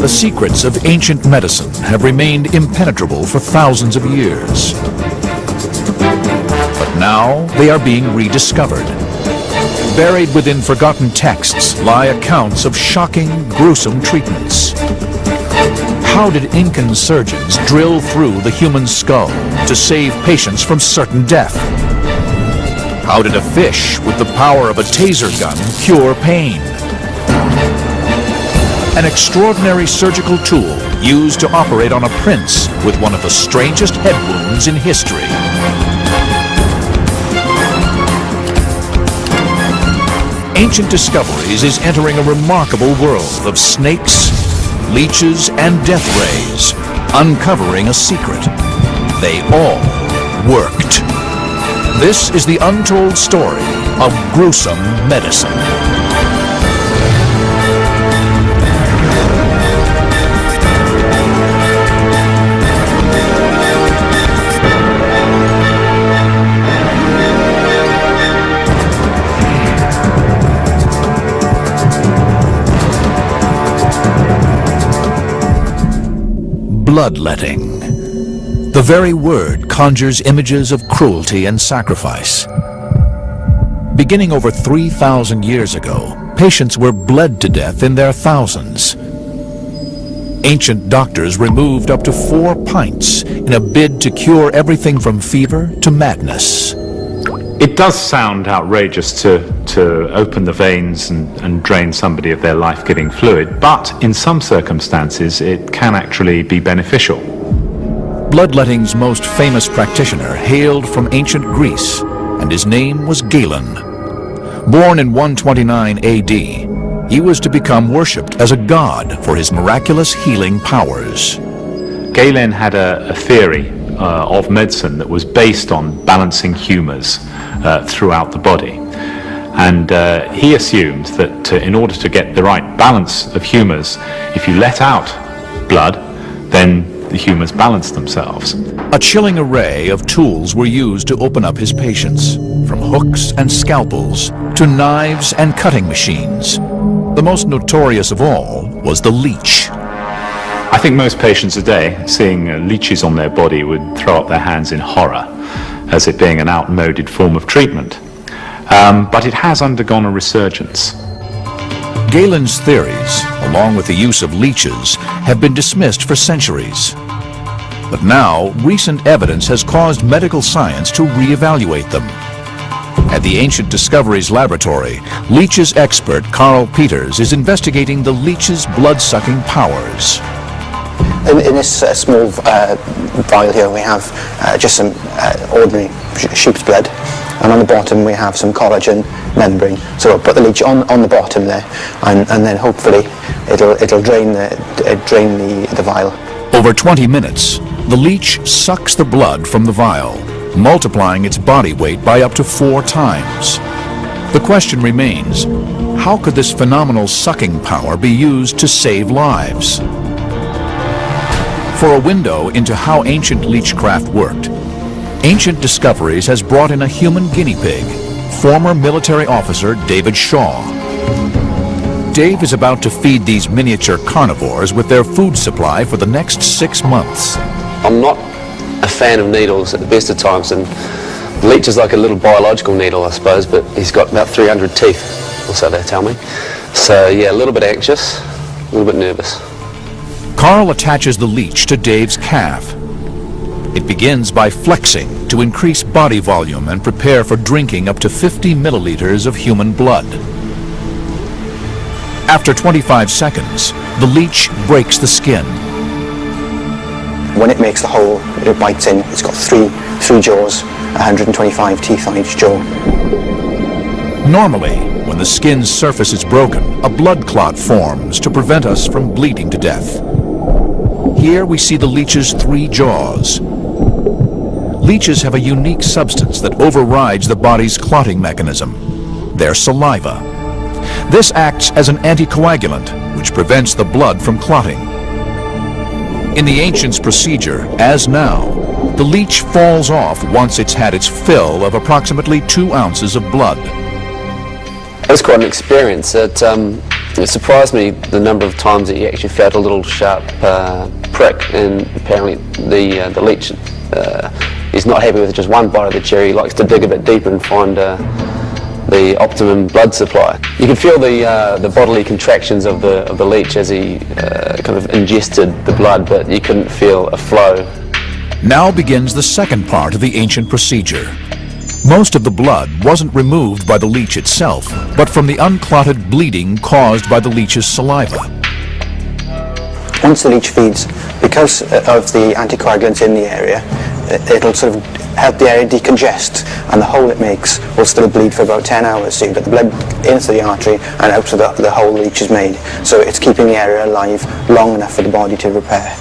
The secrets of ancient medicine have remained impenetrable for thousands of years. But now they are being rediscovered. Buried within forgotten texts lie accounts of shocking, gruesome treatments. How did Incan surgeons drill through the human skull to save patients from certain death? How did a fish with the power of a taser gun cure pain? An extraordinary surgical tool used to operate on a prince with one of the strangest head wounds in history. Ancient Discoveries is entering a remarkable world of snakes, leeches, and death rays, uncovering a secret. They all worked. This is the untold story of gruesome medicine. Bloodletting. The very word conjures images of cruelty and sacrifice. Beginning over 3,000 years ago, patients were bled to death in their thousands. Ancient doctors removed up to 4 pints in a bid to cure everything from fever to madness. It does sound outrageous to open the veins and drain somebody of their life-giving fluid, but in some circumstances it can actually be beneficial. Bloodletting's most famous practitioner hailed from ancient Greece, and his name was Galen. Born in 129 AD, he was to become worshipped as a god for his miraculous healing powers. Galen had a theory of medicine that was based on balancing humours throughout the body. And he assumed that in order to get the right balance of humours, if you let out blood, then the humours balance themselves. A chilling array of tools were used to open up his patients, from hooks and scalpels to knives and cutting machines. The most notorious of all was the leech. I think most patients today, seeing leeches on their body, would throw up their hands in horror, as it being an outmoded form of treatment. But it has undergone a resurgence. Galen's theories, along with the use of leeches, have been dismissed for centuries. But now, recent evidence has caused medical science to reevaluate them. At the Ancient Discoveries Laboratory, leeches expert Carl Peters is investigating the leech's blood-sucking powers. In this small vial here we have just some ordinary sheep's blood, and on the bottom we have some collagen membrane. So we'll put the leech on the bottom there, and then hopefully it'll drain the vial. Over 20 minutes, the leech sucks the blood from the vial, multiplying its body weight by up to 4 times. The question remains, how could this phenomenal sucking power be used to save lives? For a window into how ancient leechcraft worked, Ancient Discoveries has brought in a human guinea pig, former military officer David Shaw. Dave is about to feed these miniature carnivores with their food supply for the next 6 months. I'm not a fan of needles at the best of times, and the leech is like a little biological needle, I suppose, but he's got about 300 teeth, or so they tell me. So yeah, a little bit anxious, a little bit nervous. Carl attaches the leech to Dave's calf. It begins by flexing to increase body volume and prepare for drinking up to 50 milliliters of human blood. After 25 seconds, the leech breaks the skin. When it makes the hole, it bites in. It's got three jaws, 125 teeth on each jaw. Normally, when the skin's surface is broken, a blood clot forms to prevent us from bleeding to death. Here we see the leech's 3 jaws. Leeches have a unique substance that overrides the body's clotting mechanism, their saliva. This acts as an anticoagulant, which prevents the blood from clotting. In the ancients' procedure, as now, the leech falls off once it's had its fill of approximately 2 ounces of blood. It was quite an experience. It surprised me the number of times that he actually felt a little sharp prick, and apparently the leech is not happy with just one bite of the cherry. He likes to dig a bit deeper and find the optimum blood supply. You could feel the bodily contractions of the leech as he kind of ingested the blood, but you couldn't feel a flow. Now begins the second part of the ancient procedure. Most of the blood wasn't removed by the leech itself, but from the unclotted bleeding caused by the leech's saliva. Once the leech feeds, because of the anticoagulants in the area, it'll sort of help the area decongest, and the hole it makes will still bleed for about 10 hours. So you get the blood into the artery and out so the whole leech is made. So it's keeping the area alive long enough for the body to repair.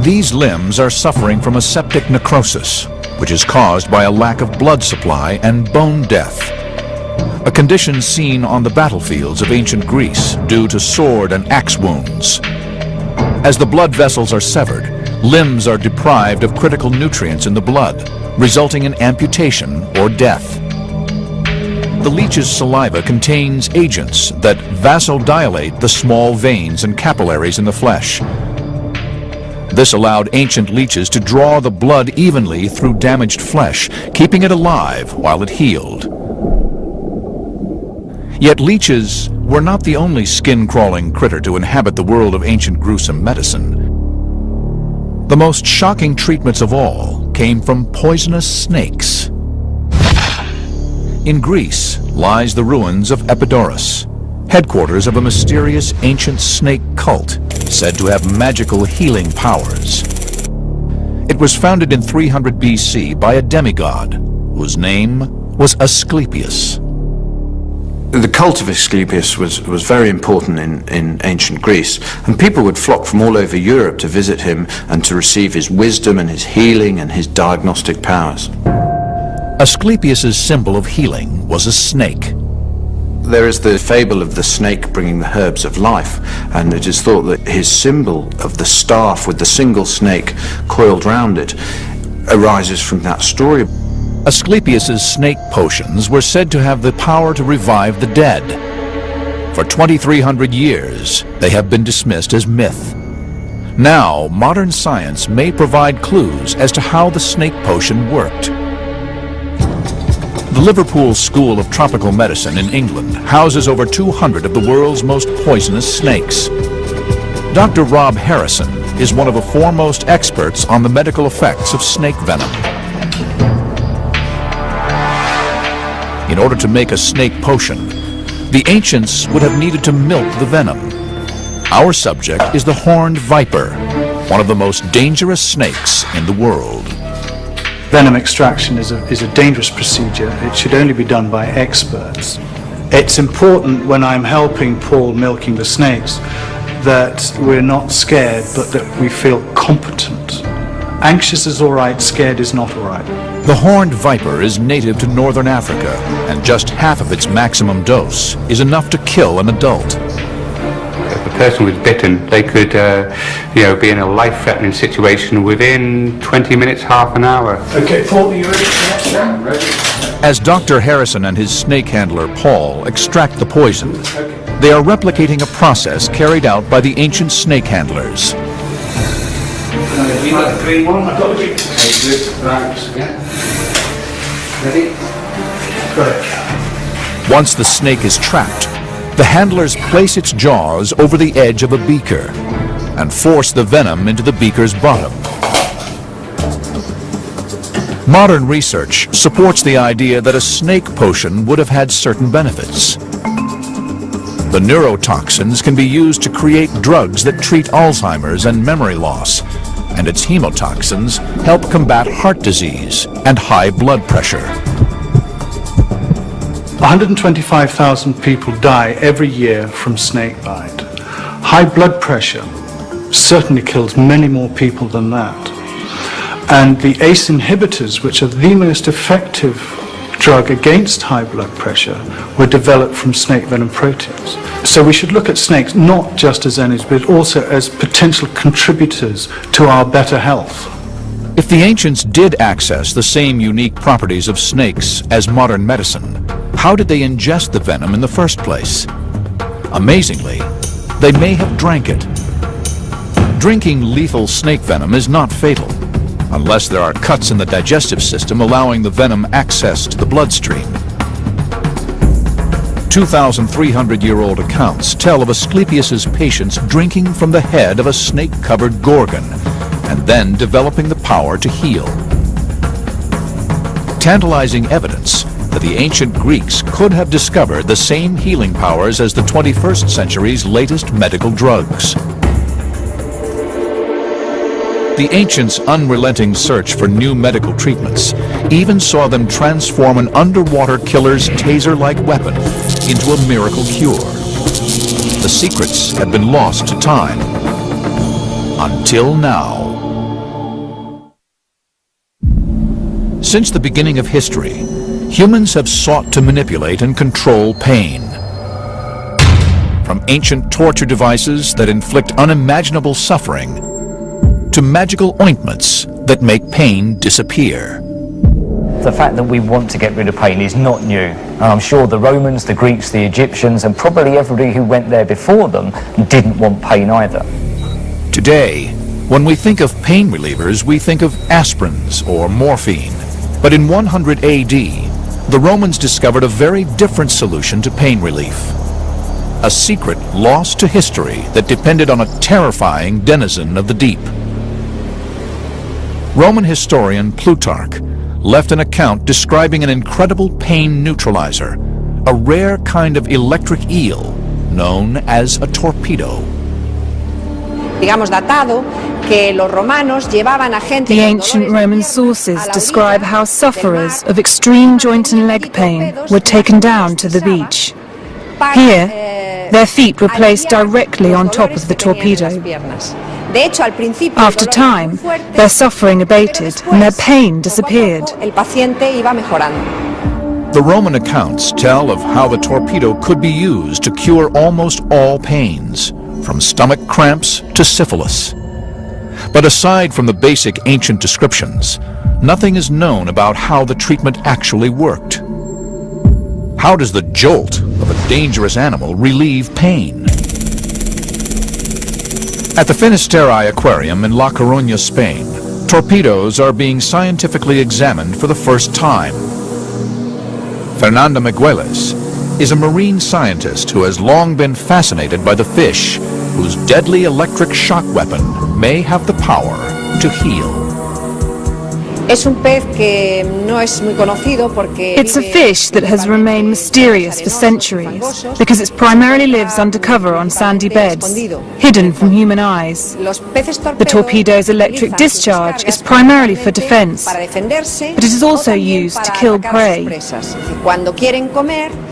These limbs are suffering from a septic necrosis, which is caused by a lack of blood supply and bone death, a condition seen on the battlefields of ancient Greece due to sword and axe wounds. As the blood vessels are severed, limbs are deprived of critical nutrients in the blood, resulting in amputation or death. The leech's saliva contains agents that vasodilate the small veins and capillaries in the flesh. This allowed ancient leeches to draw the blood evenly through damaged flesh, keeping it alive while it healed. Yet leeches were not the only skin-crawling critter to inhabit the world of ancient gruesome medicine. The most shocking treatments of all came from poisonous snakes. In Greece lies the ruins of Epidaurus, headquarters of a mysterious ancient snake cult said to have magical healing powers. It was founded in 300 BC by a demigod whose name was Asclepius. The cult of Asclepius was very important in ancient Greece, and people would flock from all over Europe to visit him and to receive his wisdom and his healing and his diagnostic powers. Asclepius's symbol of healing was a snake. There is the fable of the snake bringing the herbs of life, and it is thought that his symbol of the staff with the single snake coiled round it arises from that story. Asclepius's snake potions were said to have the power to revive the dead. For 2,300 years, they have been dismissed as myth. Now, modern science may provide clues as to how the snake potion worked. The Liverpool School of Tropical Medicine in England houses over 200 of the world's most poisonous snakes. Dr. Rob Harrison is one of the foremost experts on the medical effects of snake venom. In order to make a snake potion, the ancients would have needed to milk the venom. Our subject is the horned viper, one of the most dangerous snakes in the world. Venom extraction is a dangerous procedure. It should only be done by experts. It's important when I'm helping Paul milking the snakes that we're not scared, but that we feel competent. Anxious is all right, scared is not all right. The horned viper is native to northern Africa, and just half of its maximum dose is enough to kill an adult. If a person was bitten, they could be in a life-threatening situation within 20 minutes, half an hour. Okay, Paul, are you ready for next round? Ready? As Dr. Harrison and his snake handler, Paul, extract the poison, they are replicating a process carried out by the ancient snake handlers. You got the green one? I've got the green. Okay, good. Right. Yeah. Ready? Good. Once the snake is trapped, the handlers place its jaws over the edge of a beaker and force the venom into the beaker's bottom. Modern research supports the idea that a snake potion would have had certain benefits. The neurotoxins can be used to create drugs that treat Alzheimer's and memory loss, and its hemotoxins help combat heart disease and high blood pressure. 125,000 people die every year from snake bite. High blood pressure certainly kills many more people than that. And the ACE inhibitors, which are the most effective drug against high blood pressure, were developed from snake venom proteins. So we should look at snakes not just as enemies, but also as potential contributors to our better health. If the ancients did access the same unique properties of snakes as modern medicine, how did they ingest the venom in the first place? Amazingly, they may have drank it. Drinking lethal snake venom is not fatal, unless there are cuts in the digestive system allowing the venom access to the bloodstream. 2,300-year-old accounts tell of Asclepius's patients drinking from the head of a snake-covered gorgon and then developing the power to heal. Tantalizing evidence that the ancient Greeks could have discovered the same healing powers as the 21st century's latest medical drugs. The ancients' unrelenting search for new medical treatments even saw them transform an underwater killer's taser-like weapon into a miracle cure. The secrets had been lost to time. Until now. Since the beginning of history, humans have sought to manipulate and control pain. From ancient torture devices that inflict unimaginable suffering to magical ointments that make pain disappear. The fact that we want to get rid of pain is not new. And I'm sure the Romans, the Greeks, the Egyptians, and probably everybody who went there before them didn't want pain either. Today, when we think of pain relievers, we think of aspirins or morphine. But in 100 AD, the Romans discovered a very different solution to pain relief. A secret lost to history that depended on a terrifying denizen of the deep. Roman historian Plutarch left an account describing an incredible pain neutralizer, a rare kind of electric eel known as a torpedo. The ancient Roman sources describe how sufferers of extreme joint and leg pain were taken down to the beach. Here, their feet were placed directly on top of the torpedo. After time, their suffering abated and their pain disappeared. The Roman accounts tell of how the torpedo could be used to cure almost all pains, from stomach cramps to syphilis. But aside from the basic ancient descriptions, nothing is known about how the treatment actually worked. How does the jolt of a dangerous animal relieve pain? At the Finisterre Aquarium in La Coruña, Spain, torpedoes are being scientifically examined for the first time. Fernanda Migueles is a marine scientist who has long been fascinated by the fish, whose deadly electric shock weapon may have the power to heal. It's a fish that has remained mysterious for centuries because it primarily lives undercover on sandy beds, hidden from human eyes. The torpedo's electric discharge is primarily for defense, but it is also used to kill prey.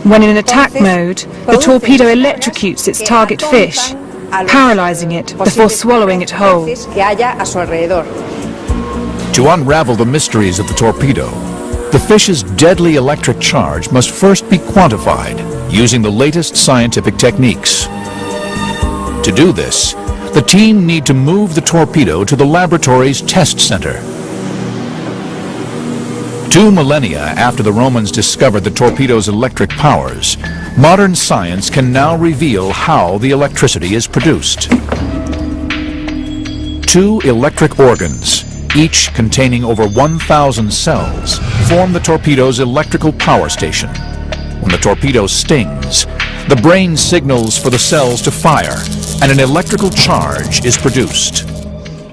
When in attack mode, the torpedo electrocutes its target fish, paralyzing it before swallowing it whole. To unravel the mysteries of the torpedo, the fish's deadly electric charge must first be quantified using the latest scientific techniques. To do this, the team need to move the torpedo to the laboratory's test center. 2 millennia after the Romans discovered the torpedo's electric powers, modern science can now reveal how the electricity is produced. 2 electric organs, each containing over 1,000 cells, form the torpedo's electrical power station. When the torpedo stings, the brain signals for the cells to fire, and an electrical charge is produced.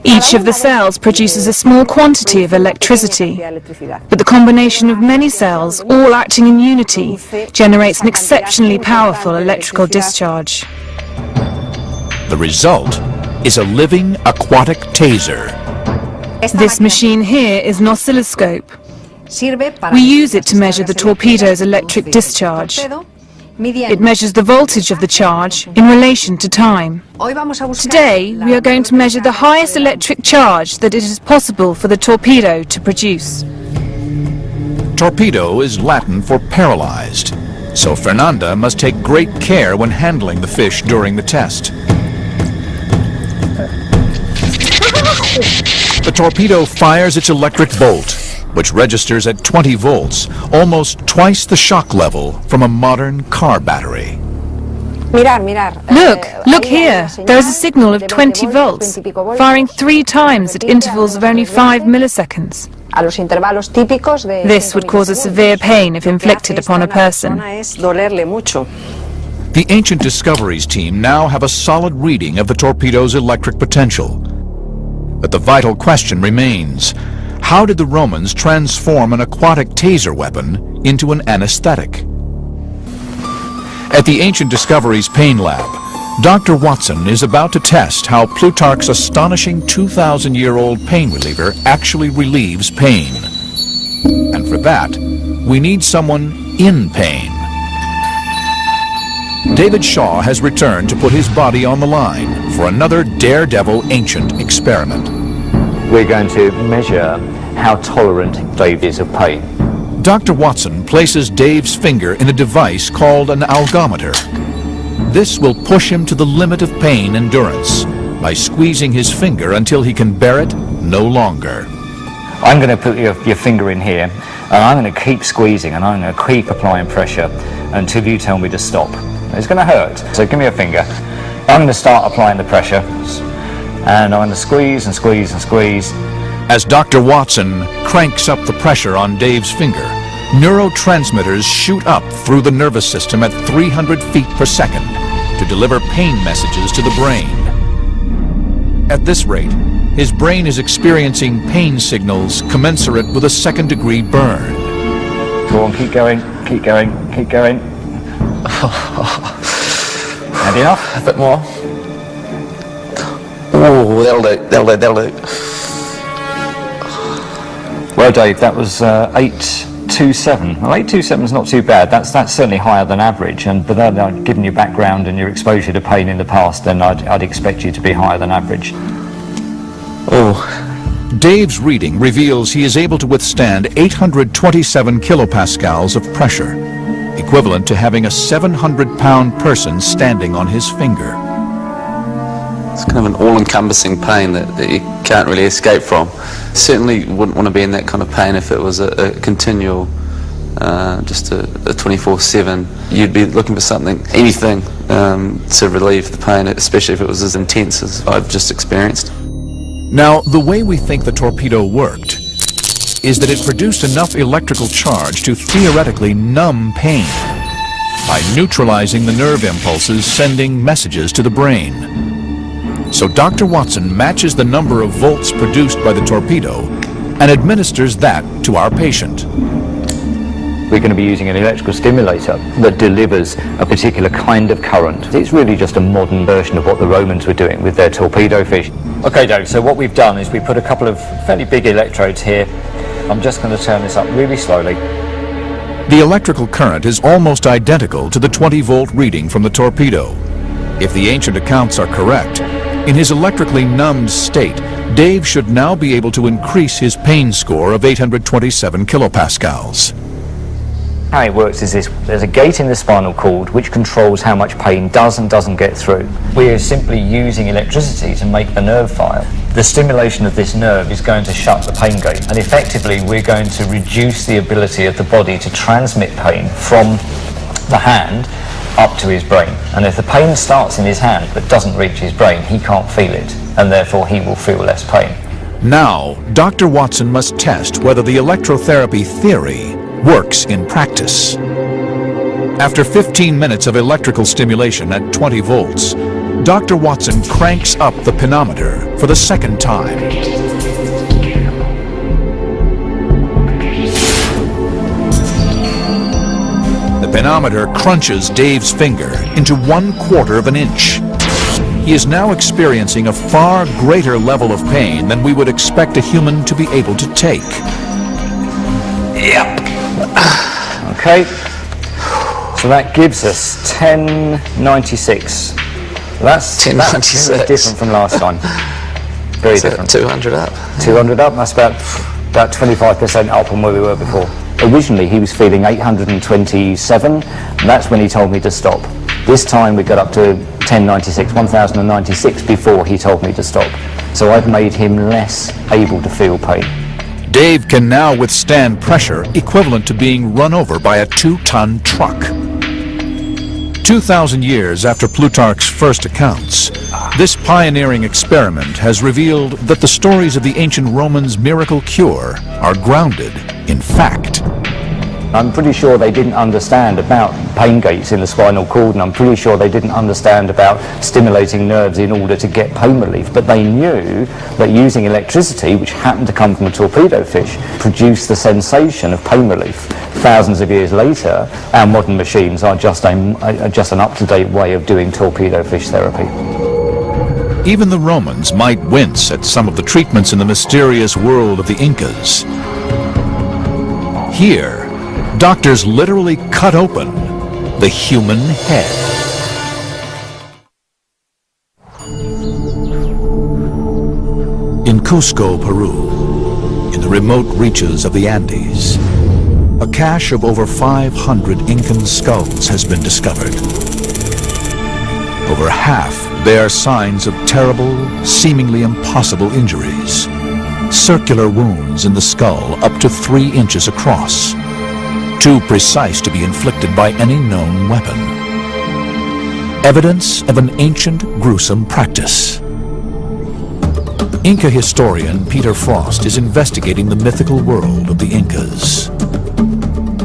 Each of the cells produces a small quantity of electricity, but the combination of many cells, all acting in unity, generates an exceptionally powerful electrical discharge. The result is a living aquatic taser. This machine here is an oscilloscope. We use it to measure the torpedo's electric discharge. It measures the voltage of the charge in relation to time. Today, we are going to measure the highest electric charge that it is possible for the torpedo to produce. Torpedo is Latin for paralyzed, so Fernanda must take great care when handling the fish during the test. The torpedo fires its electric bolt, which registers at 20 volts, almost twice the shock level from a modern car battery. Look here. There is a signal of 20 volts, firing 3 times at intervals of only 5 milliseconds. This would cause a severe pain if inflicted upon a person. The Ancient Discoveries team now have a solid reading of the torpedo's electric potential. But the vital question remains: how did the Romans transform an aquatic taser weapon into an anesthetic? At the Ancient Discoveries Pain Lab, Dr. Watson is about to test how Plutarch's astonishing 2,000-year-old pain reliever actually relieves pain. And for that, we need someone in pain. David Shaw has returned to put his body on the line for another daredevil ancient experiment. We're going to measure how tolerant Dave is of pain. Dr. Watson places Dave's finger in a device called an algometer. This will push him to the limit of pain endurance by squeezing his finger until he can bear it no longer. I'm going to put your finger in here, and I'm going to keep squeezing, and I'm going to keep applying pressure until you tell me to stop. It's going to hurt, so give me a finger. I'm going to start applying the pressure, and I'm going to squeeze and squeeze and squeeze. As Dr. Watson cranks up the pressure on Dave's finger, neurotransmitters shoot up through the nervous system at 300 feet per second to deliver pain messages to the brain. At this rate, his brain is experiencing pain signals commensurate with a second-degree burn. Go on, keep going, keep going, keep going. And enough? A bit more. Oh, that'll do, that'll do. Well, Dave, that was 827. Well, 827 is not too bad. That's certainly higher than average. But then, given your background and your exposure to pain in the past, then I'd expect you to be higher than average. Oh. Dave's reading reveals he is able to withstand 827 kilopascals of pressure, equivalent to having a 700-pound person standing on his finger. It's kind of an all-encompassing pain that you can't really escape from. Certainly wouldn't want to be in that kind of pain if it was a continual, just a 24/7. You'd be looking for something, anything, to relieve the pain, especially if it was as intense as I've just experienced. Now, the way we think the torpedo worked is that it produced enough electrical charge to theoretically numb pain by neutralizing the nerve impulses sending messages to the brain. So Dr. Watson matches the number of volts produced by the torpedo and administers that to our patient. We're going to be using an electrical stimulator that delivers a particular kind of current. It's really just a modern version of what the Romans were doing with their torpedo fish. Okay, Dave, so what we've done is we put a couple of fairly big electrodes here. I'm just going to turn this up really slowly. The electrical current is almost identical to the 20-volt reading from the torpedo. If the ancient accounts are correct, in his electrically numbed state, Dave should now be able to increase his pain score of 827 kilopascals. How it works is this: there's a gate in the spinal cord which controls how much pain does and doesn't get through. We are simply using electricity to make the nerve fire. The stimulation of this nerve is going to shut the pain gate, and effectively we're going to reduce the ability of the body to transmit pain from the hand up to his brain. And if the pain starts in his hand but doesn't reach his brain, he can't feel it, and therefore he will feel less pain. Now, Dr. Watson must test whether the electrotherapy theory works in practice. After 15 minutes of electrical stimulation at 20 volts, Dr. Watson cranks up the pinometer for the second time. The pinometer crunches Dave's finger into 1/4 of an inch. He is now experiencing a far greater level of pain than we would expect a human to be able to take. Yep. Okay. So that gives us 1096. That's 1096. Very different from last time. Very different. 200 up. 200 up. That's about 25% up from where we were before. Originally he was feeling 827, and that's when he told me to stop. This time we got up to 1096 before he told me to stop. So I've made him less able to feel pain. Dave can now withstand pressure equivalent to being run over by a 2-ton truck. 2 2,000 years after Plutarch's first accounts, this pioneering experiment has revealed that the stories of the ancient Romans' miracle cure are grounded in fact. I'm pretty sure they didn't understand about pain gates in the spinal cord, and I'm pretty sure they didn't understand about stimulating nerves in order to get pain relief, but they knew that using electricity, which happened to come from a torpedo fish, produced the sensation of pain relief. Thousands of years later, our modern machines are just an up-to-date way of doing torpedo fish therapy. Even the Romans might wince at some of the treatments in the mysterious world of the Incas. Here, doctors literally cut open the human head. In Cusco, Peru, in the remote reaches of the Andes, a cache of over 500 Incan skulls has been discovered. Over half bear signs of terrible, seemingly impossible injuries. Circular wounds in the skull up to 3 inches across, too precise to be inflicted by any known weapon. Evidence of an ancient, gruesome practice. Inca historian Peter Frost is investigating the mythical world of the Incas.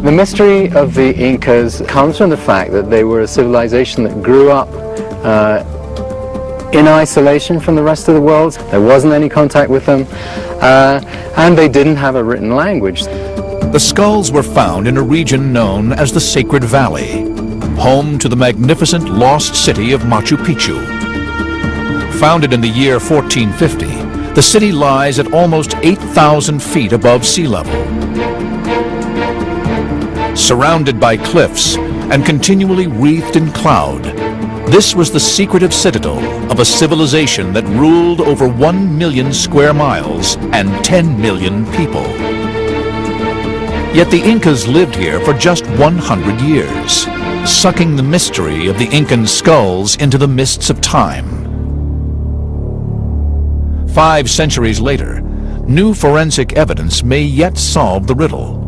The mystery of the Incas comes from the fact that they were a civilization that grew up in isolation from the rest of the world. There wasn't any contact with them, and they didn't have a written language. The skulls were found in a region known as the Sacred Valley, home to the magnificent lost city of Machu Picchu. Founded in the year 1450, the city lies at almost 8,000 feet above sea level. Surrounded by cliffs and continually wreathed in cloud, this was the secretive citadel of a civilization that ruled over 1 million square miles and 10 million people. Yet the Incas lived here for just 100 years, sucking the mystery of the Incan skulls into the mists of time. 5 centuries later, new forensic evidence may yet solve the riddle.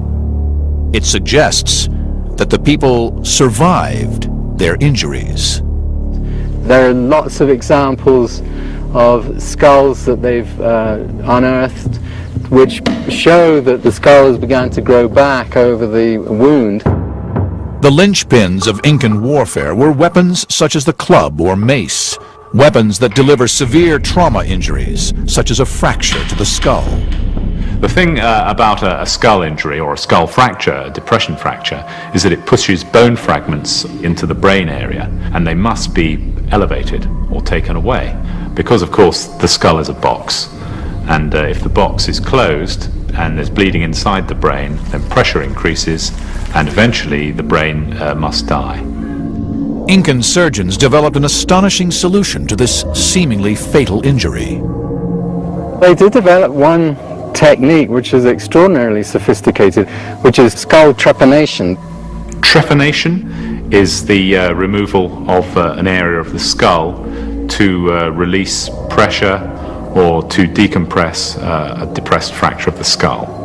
It suggests that the people survived their injuries. There are lots of examples of skulls that they've unearthed which show that the skulls began to grow back over the wound. The linchpins of Incan warfare were weapons such as the club or mace, weapons that deliver severe trauma injuries, such as a fracture to the skull. The thing about a skull injury or a skull fracture, a depression fracture, is that it pushes bone fragments into the brain area, and they must be elevated or taken away, because of course the skull is a box, and if the box is closed and there's bleeding inside the brain, then pressure increases and eventually the brain must die. Incan surgeons developed an astonishing solution to this seemingly fatal injury. They did develop one technique which is extraordinarily sophisticated, which is skull trepanation. Trepanation is the removal of an area of the skull to release pressure or to decompress a depressed fracture of the skull.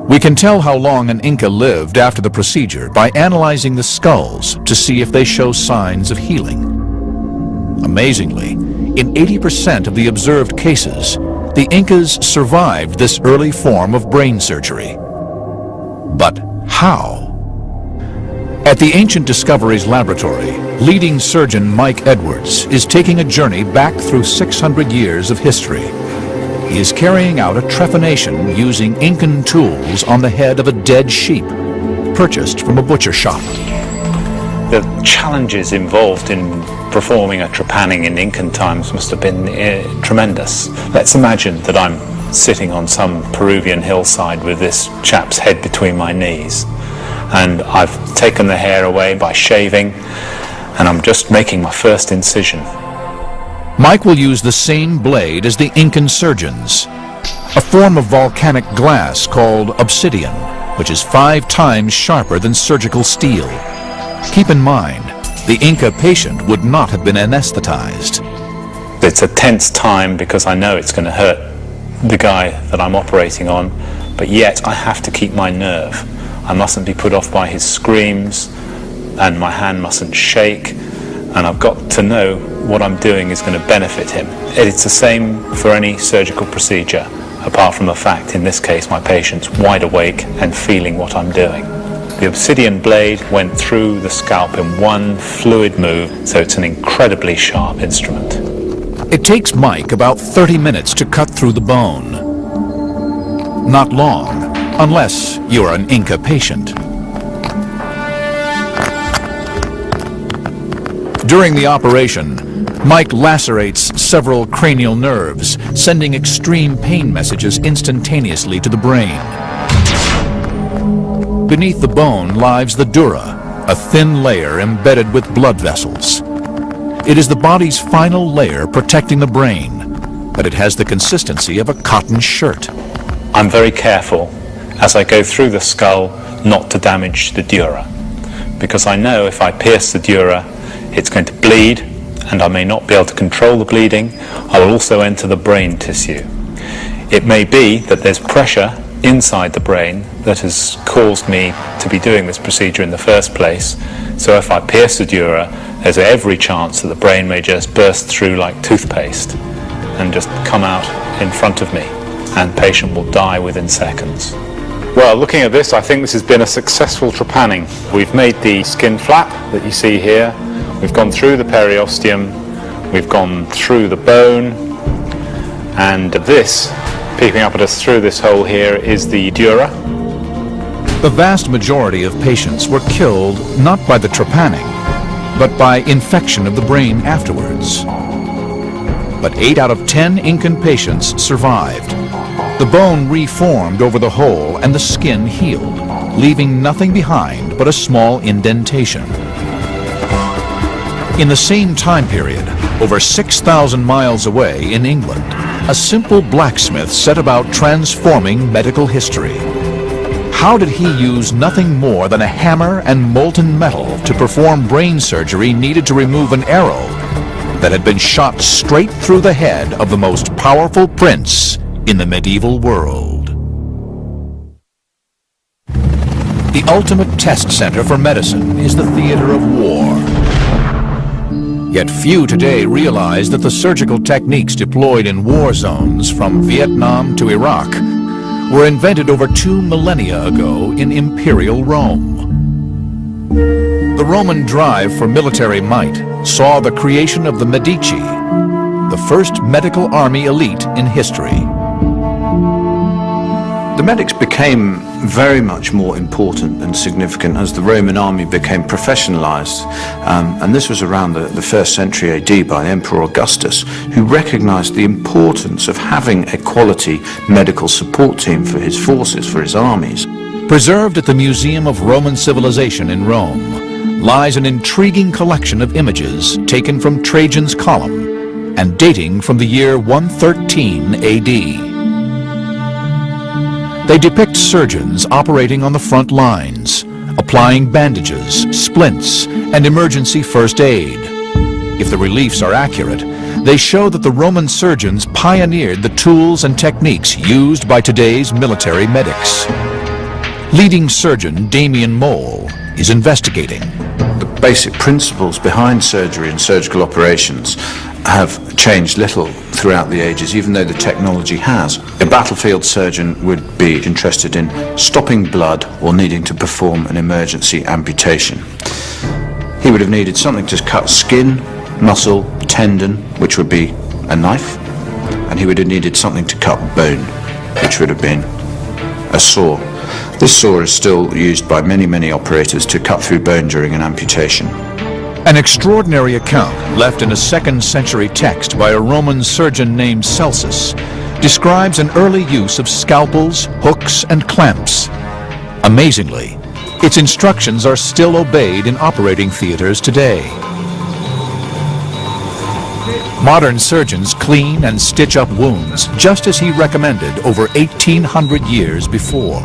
We can tell how long an Inca lived after the procedure by analyzing the skulls to see if they show signs of healing. Amazingly, in 80% of the observed cases, the Incas survived this early form of brain surgery. But how? At the Ancient Discoveries Laboratory, leading surgeon Mike Edwards is taking a journey back through 600 years of history. He is carrying out a trepanation using Incan tools on the head of a dead sheep, purchased from a butcher shop. The challenges involved in performing a trepanning in Incan times must have been tremendous. Let's imagine that I'm sitting on some Peruvian hillside with this chap's head between my knees, and I've taken the hair away by shaving, and I'm just making my first incision. Mike will use the same blade as the Incan surgeons, a form of volcanic glass called obsidian, which is 5 times sharper than surgical steel. Keep in mind, the Inca patient would not have been anesthetized. It's a tense time because I know it's going to hurt the guy that I'm operating on, but yet I have to keep my nerve. I mustn't be put off by his screams, and my hand mustn't shake, and I've got to know what I'm doing is going to benefit him. It's the same for any surgical procedure, apart from the fact, in this case, my patient's wide awake and feeling what I'm doing. The obsidian blade went through the scalp in one fluid move, so it's an incredibly sharp instrument. It takes Mike about 30 minutes to cut through the bone. Not long, unless you're an Inca patient. During the operation, Mike lacerates several cranial nerves, sending extreme pain messages instantaneously to the brain. Beneath the bone lies the dura, a thin layer embedded with blood vessels. It is the body's final layer protecting the brain, but it has the consistency of a cotton shirt. I'm very careful as I go through the skull not to damage the dura, because I know if I pierce the dura, it's going to bleed, and I may not be able to control the bleeding. I will also enter the brain tissue. It may be that there's pressure inside the brain that has caused me to be doing this procedure in the first place. So if I pierce the dura, there's every chance that the brain may just burst through like toothpaste and just come out in front of me, and the patient will die within seconds. Well, looking at this, I think this has been a successful trepanning. We've made the skin flap that you see here. We've gone through the periosteum, we've gone through the bone, and this, peeping up at us through this hole here, is the dura. The vast majority of patients were killed not by the trepanning, but by infection of the brain afterwards. But 8 out of 10 Incan patients survived. The bone reformed over the hole and the skin healed, leaving nothing behind but a small indentation. In the same time period, over 6,000 miles away in England, a simple blacksmith set about transforming medical history. How did he use nothing more than a hammer and molten metal to perform brain surgery needed to remove an arrow that had been shot straight through the head of the most powerful prince in the medieval world? The ultimate test center for medicine is the theater of war. Yet few today realize that the surgical techniques deployed in war zones from Vietnam to Iraq were invented over 2 millennia ago in Imperial Rome. The Roman drive for military might saw the creation of the Medici, the first medical army elite in history. The medics became very much more important and significant as the Roman army became professionalized, and this was around the 1st century AD by Emperor Augustus, who recognized the importance of having a quality medical support team for his forces, for his armies. Preserved at the Museum of Roman Civilization in Rome lies an intriguing collection of images taken from Trajan's column and dating from the year 113 AD. They depict surgeons operating on the front lines, applying bandages, splints, and emergency first aid. If the reliefs are accurate, they show that the Roman surgeons pioneered the tools and techniques used by today's military medics. Leading surgeon Damien Mole is investigating. The basic principles behind surgery and surgical operations have changed little throughout the ages, even though the technology has. A battlefield surgeon would be interested in stopping blood or needing to perform an emergency amputation. He would have needed something to cut skin, muscle, tendon, which would be a knife, and he would have needed something to cut bone, which would have been a saw. This saw is still used by many operators to cut through bone during an amputation. An extraordinary account left in a 2nd century text by a Roman surgeon named Celsus describes an early use of scalpels, hooks, and clamps. Amazingly, its instructions are still obeyed in operating theaters today. Modern surgeons clean and stitch up wounds just as he recommended over 1,800 years before.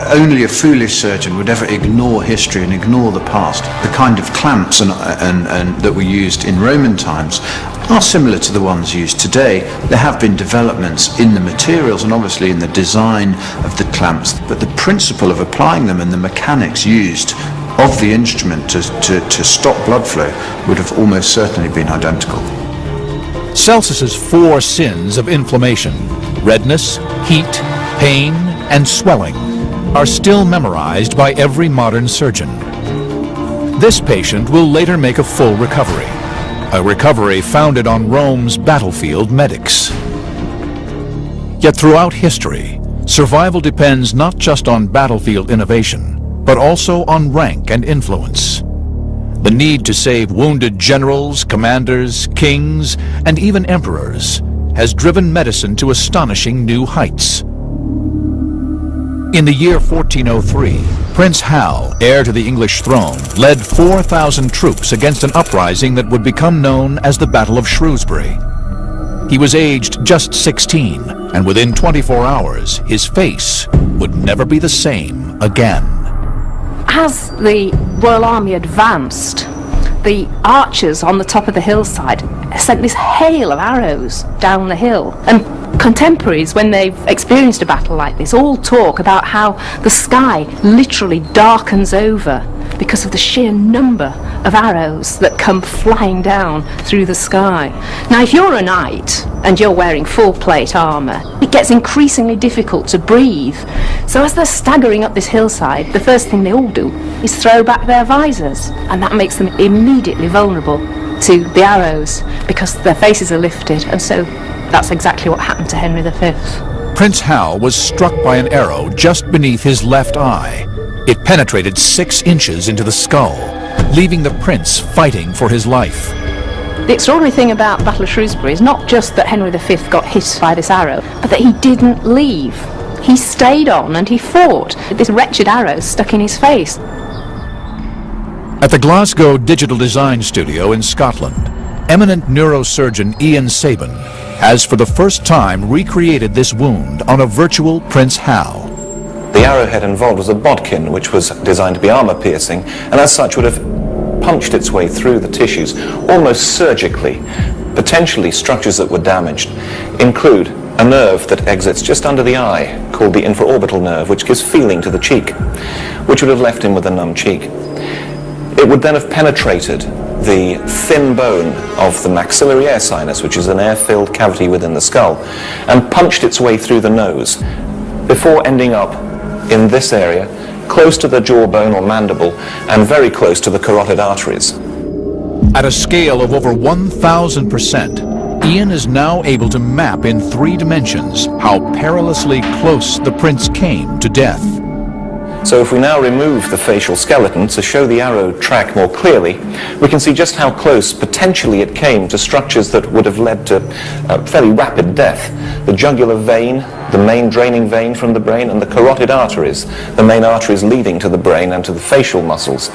Only a foolish surgeon would ever ignore history and ignore the past. The kind of clamps and that were used in Roman times are similar to the ones used today. There have been developments in the materials and obviously in the design of the clamps, but the principle of applying them and the mechanics used of the instrument to stop blood flow would have almost certainly been identical. Celsus's 4 sins of inflammation, redness, heat, pain, and swelling, are still memorized by every modern surgeon. This patient will later make a full recovery, a recovery founded on Rome's battlefield medics. Yet throughout history, survival depends not just on battlefield innovation, but also on rank and influence. The need to save wounded generals, commanders, kings, and even emperors has driven medicine to astonishing new heights. In the year 1403, Prince Hal, heir to the English throne, led 4,000 troops against an uprising that would become known as the Battle of Shrewsbury. He was aged just 16, and within 24 hours, his face would never be the same again. As the Royal Army advanced, the archers on the top of the hillside sent this hail of arrows down the hill. And contemporaries, when they've experienced a battle like this, all talk about how the sky literally darkens over because of the sheer number of arrows that come flying down through the sky. Now, if you're a knight and you're wearing full plate armour, it gets increasingly difficult to breathe. So as they're staggering up this hillside, the first thing they all do is throw back their visors, and that makes them immediately vulnerable to the arrows because their faces are lifted, and so that's exactly what happened to Henry V. Prince Hal was struck by an arrow just beneath his left eye. It penetrated 6 inches into the skull, leaving the prince fighting for his life. The extraordinary thing about the Battle of Shrewsbury is not just that Henry V got hit by this arrow, but that he didn't leave. He stayed on and he fought. This wretched arrow stuck in his face. At the Glasgow Digital Design Studio in Scotland, eminent neurosurgeon Ian Sabin has for the first time recreated this wound on a virtual Prince Hal. The arrowhead involved was a bodkin, which was designed to be armor-piercing, and as such would have punched its way through the tissues, almost surgically. Potentially, structures that were damaged include a nerve that exits just under the eye, called the infraorbital nerve, which gives feeling to the cheek, which would have left him with a numb cheek. It would then have penetrated the thin bone of the maxillary air sinus, which is an air-filled cavity within the skull, and punched its way through the nose, before ending up in this area, close to the jawbone or mandible, and very close to the carotid arteries. At a scale of over 1,000%, Ian is now able to map in 3 dimensions how perilously close the prince came to death. So if we now remove the facial skeleton to show the arrow track more clearly, we can see just how close potentially it came to structures that would have led to fairly rapid death. The jugular vein, the main draining vein from the brain, and the carotid arteries, the main arteries leading to the brain and to the facial muscles.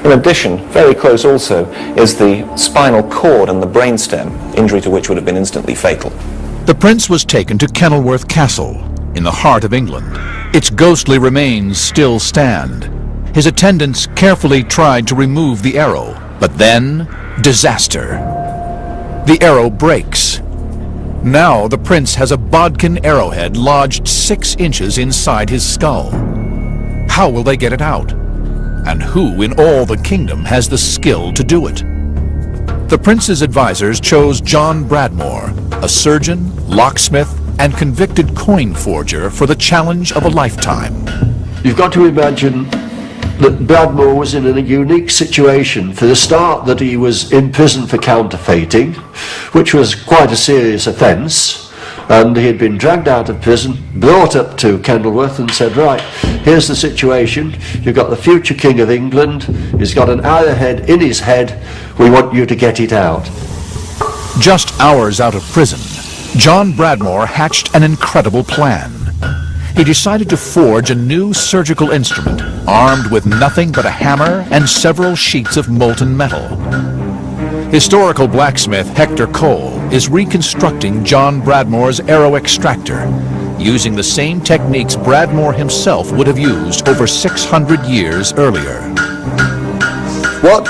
In addition, very close also is the spinal cord and the brainstem, injury to which would have been instantly fatal. The prince was taken to Kenilworth Castle, in the heart of England. Its ghostly remains still stand. His attendants carefully tried to remove the arrow, but then, disaster. The arrow breaks. Now the prince has a bodkin arrowhead lodged 6 inches inside his skull. How will they get it out? And who in all the kingdom has the skill to do it? The prince's advisors chose John Bradmore, a surgeon, locksmith, and convicted coin forger for the challenge of a lifetime. You've got to imagine that Bradmore was in a unique situation. For the start, that he was in prison for counterfeiting, which was quite a serious offence, and he had been dragged out of prison, brought up to Kenilworth and said, right, here's the situation, you've got the future King of England, he's got an arrowhead in his head, we want you to get it out. Just hours out of prison, John Bradmore hatched an incredible plan. He decided to forge a new surgical instrument armed with nothing but a hammer and several sheets of molten metal. Historical blacksmith Hector Cole is reconstructing John Bradmore's arrow extractor, using the same techniques Bradmore himself would have used over 600 years earlier. What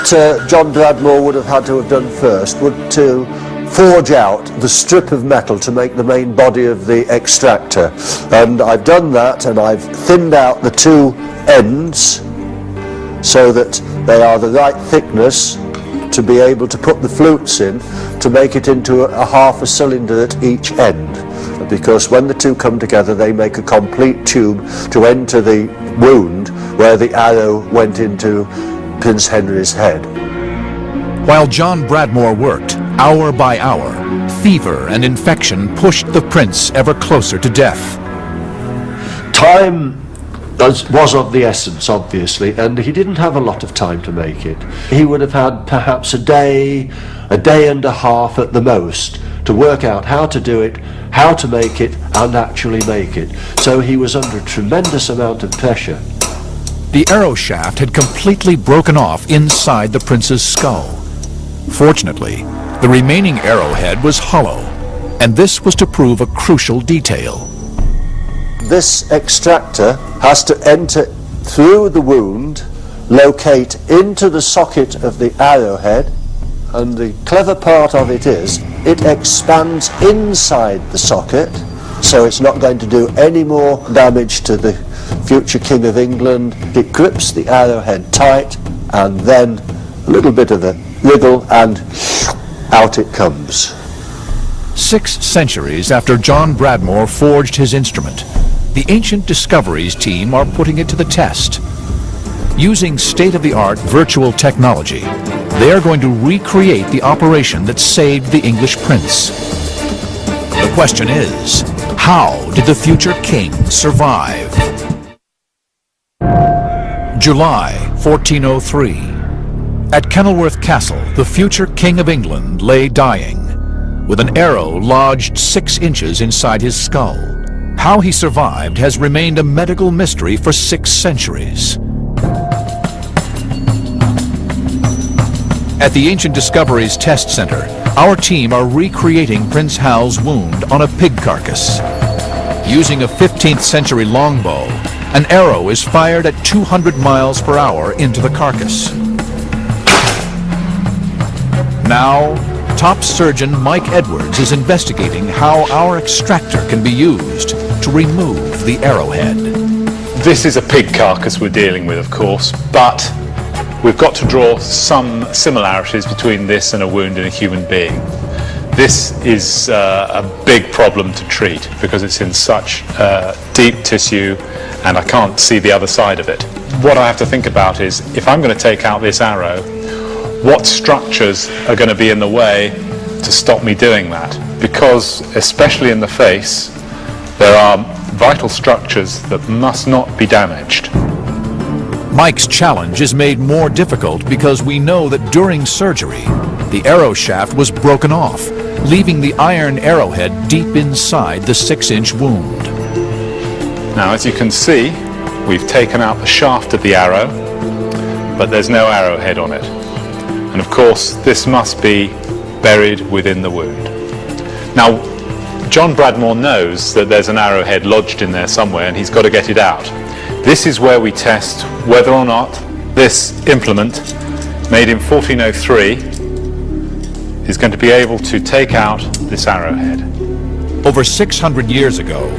John Bradmore would have had to have done first would to forge out the strip of metal to make the main body of the extractor, and I've done that, and I've thinned out the 2 ends so that they are the right thickness to be able to put the flutes in to make it into a half a cylinder at each end, because when the two come together they make a complete tube to enter the wound where the arrow went into Prince Henry's head. While John Bradmore worked, hour by hour, fever and infection pushed the prince ever closer to death. Time was of the essence, obviously, and he didn't have a lot of time to make it. He would have had perhaps a day and a half at the most to work out how to do it, how to make it, and actually make it. So he was under a tremendous amount of pressure. The arrow shaft had completely broken off inside the prince's skull. Fortunately, the remaining arrowhead was hollow, and this was to prove a crucial detail. This extractor has to enter through the wound, locate into the socket of the arrowhead, and the clever part of it is it expands inside the socket, so it's not going to do any more damage to the future King of England. It grips the arrowhead tight, and then a little bit of a wriggle and out it comes. 6 centuries after John Bradmore forged his instrument, the Ancient Discoveries team are putting it to the test. Using state-of-the-art virtual technology, they are going to recreate the operation that saved the English prince. The question is, how did the future king survive? July 1403. At Kenilworth Castle, the future King of England lay dying, with an arrow lodged 6 inches inside his skull. How he survived has remained a medical mystery for 6 centuries. At the Ancient Discoveries Test Center, our team are recreating Prince Hal's wound on a pig carcass. Using a 15th century longbow, an arrow is fired at 200 miles per hour into the carcass. Now, top surgeon Mike Edwards is investigating how our extractor can be used to remove the arrowhead. This is a pig carcass we're dealing with, of course, but we've got to draw some similarities between this and a wound in a human being. This is a big problem to treat because it's in such deep tissue and I can't see the other side of it. What I have to think about is, if I'm going to take out this arrow, what structures are going to be in the way to stop me doing that? Because, especially in the face, there are vital structures that must not be damaged. Mike's challenge is made more difficult because we know that during surgery, the arrow shaft was broken off, leaving the iron arrowhead deep inside the 6-inch wound. Now, as you can see, we've taken out the shaft of the arrow, but there's no arrowhead on it. And of course, this must be buried within the wound. Now, John Bradmore knows that there's an arrowhead lodged in there somewhere and he's got to get it out. This is where we test whether or not this implement, made in 1403, is going to be able to take out this arrowhead. Over 600 years ago,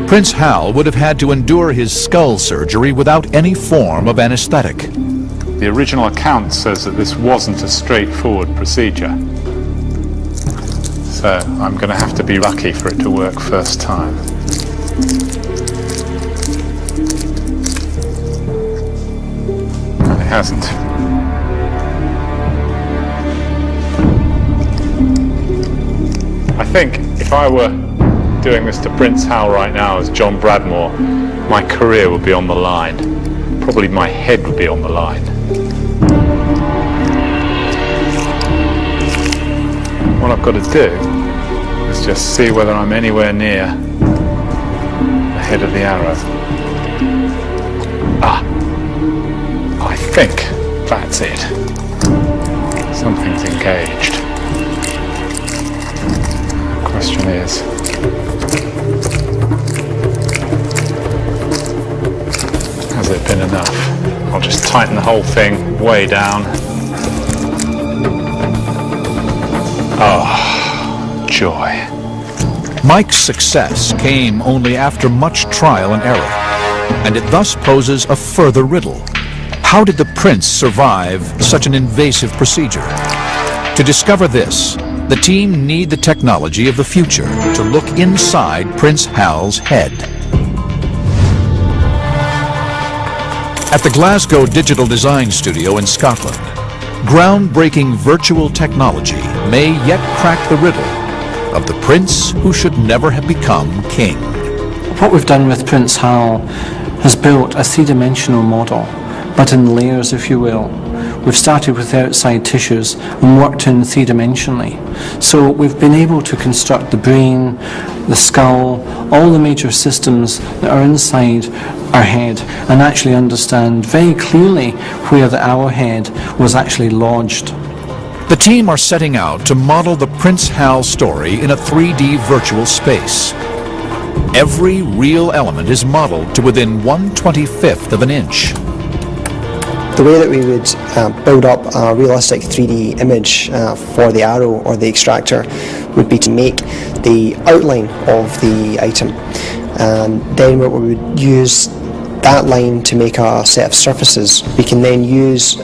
Prince Hal would have had to endure his skull surgery without any form of anesthetic. The original account says that this wasn't a straightforward procedure. So I'm going to have to be lucky for it to work first time. And it hasn't. I think if I were doing this to Prince Hal right now as John Bradmore, my career would be on the line. Probably my head would be on the line. What I've got to do is just see whether I'm anywhere near the head of the arrow. Ah, I think that's it. Something's engaged. The question is, has it been enough? I'll just tighten the whole thing way down. Oh, joy. Mike's success came only after much trial and error, and it thus poses a further riddle. How did the prince survive such an invasive procedure? To discover this, the team need the technology of the future to look inside Prince Hal's head. At the Glasgow Digital Design Studio in Scotland, groundbreaking virtual technology may yet crack the riddle of the prince who should never have become king. What we've done with Prince Hal has built a three-dimensional model, but in layers, if you will. We've started with outside tissues and worked in three-dimensionally. So we've been able to construct the brain, the skull, all the major systems that are inside our head, and actually understand very clearly where the arrowhead was actually lodged. The team are setting out to model the Prince Hal story in a 3D virtual space. Every real element is modeled to within 1/25th of an inch. The way that we would build up a realistic 3D image for the arrow or the extractor would be to make the outline of the item, and then we would use that line to make a set of surfaces. We can then use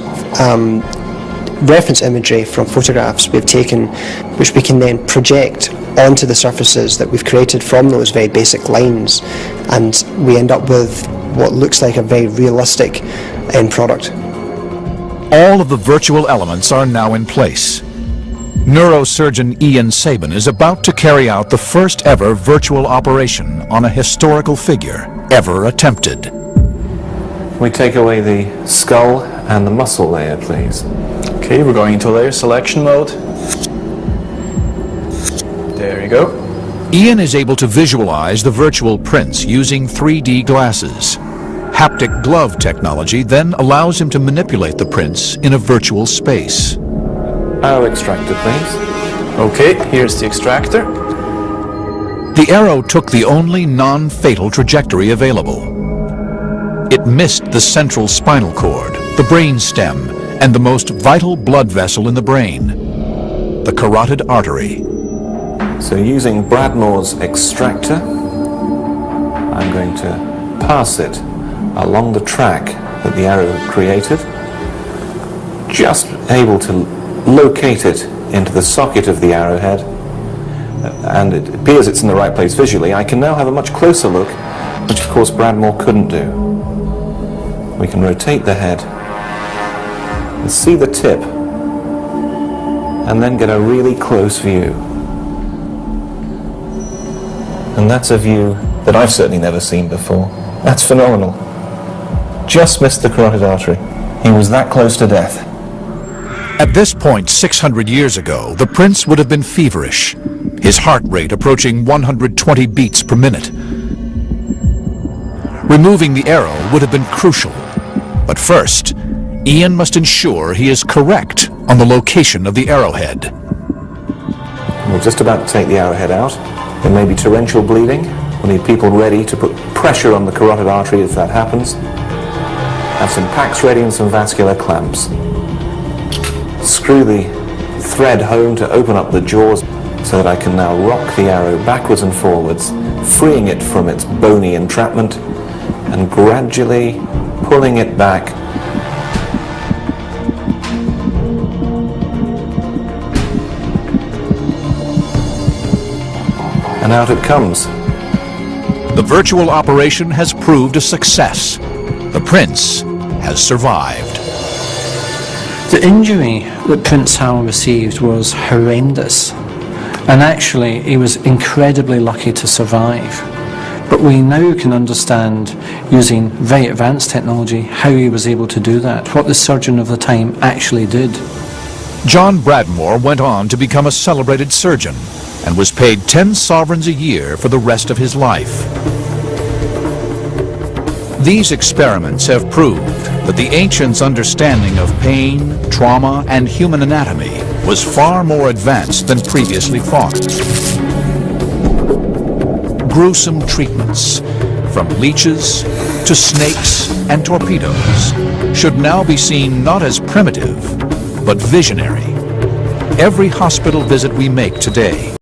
reference imagery from photographs we've taken, which we can then project onto the surfaces that we've created from those very basic lines, and we end up with what looks like a very realistic end product. All of the virtual elements are now in place. Neurosurgeon Ian Sabin is about to carry out the first ever virtual operation on a historical figure ever attempted. We take away the skull and the muscle layer, please. Okay, we're going into layer selection mode. There you go. Ian is able to visualize the virtual prince using 3D glasses. Haptic glove technology then allows him to manipulate the prince in a virtual space. Arrow extractor, please. Okay, here's the extractor. The arrow took the only non-fatal trajectory available. It missed the central spinal cord, the brain stem, and the most vital blood vessel in the brain, the carotid artery. So using Bradmore's extractor, I'm going to pass it along the track that the arrow created, just able to locate it into the socket of the arrowhead, and it appears it's in the right place visually. I can now have a much closer look, which of course Bradmore couldn't do. We can rotate the head and see the tip, and then get a really close view. And that's a view that I've certainly never seen before. That's phenomenal. Just missed the carotid artery. He was that close to death. At this point, 600 years ago, the prince would have been feverish, his heart rate approaching 120 beats per minute. Removing the arrow would have been crucial. But first, Ian must ensure he is correct on the location of the arrowhead. We're just about to take the arrowhead out. There may be torrential bleeding. We'll need people ready to put pressure on the carotid artery if that happens. Have some packs ready and some vascular clamps. Screw the thread home to open up the jaws so that I can now rock the arrow backwards and forwards, freeing it from its bony entrapment and gradually pulling it back. And out it comes. The virtual operation has proved a success. The prince has survived. The injury that Prince Hal received was horrendous, and actually he was incredibly lucky to survive. But we now can understand, using very advanced technology, how he was able to do that, what the surgeon of the time actually did. John Bradmore went on to become a celebrated surgeon and was paid 10 sovereigns a year for the rest of his life. These experiments have proved that the ancients' understanding of pain, trauma, and human anatomy was far more advanced than previously thought. Gruesome treatments, from leeches to snakes and torpedoes, should now be seen not as primitive, but visionary. Every hospital visit we make today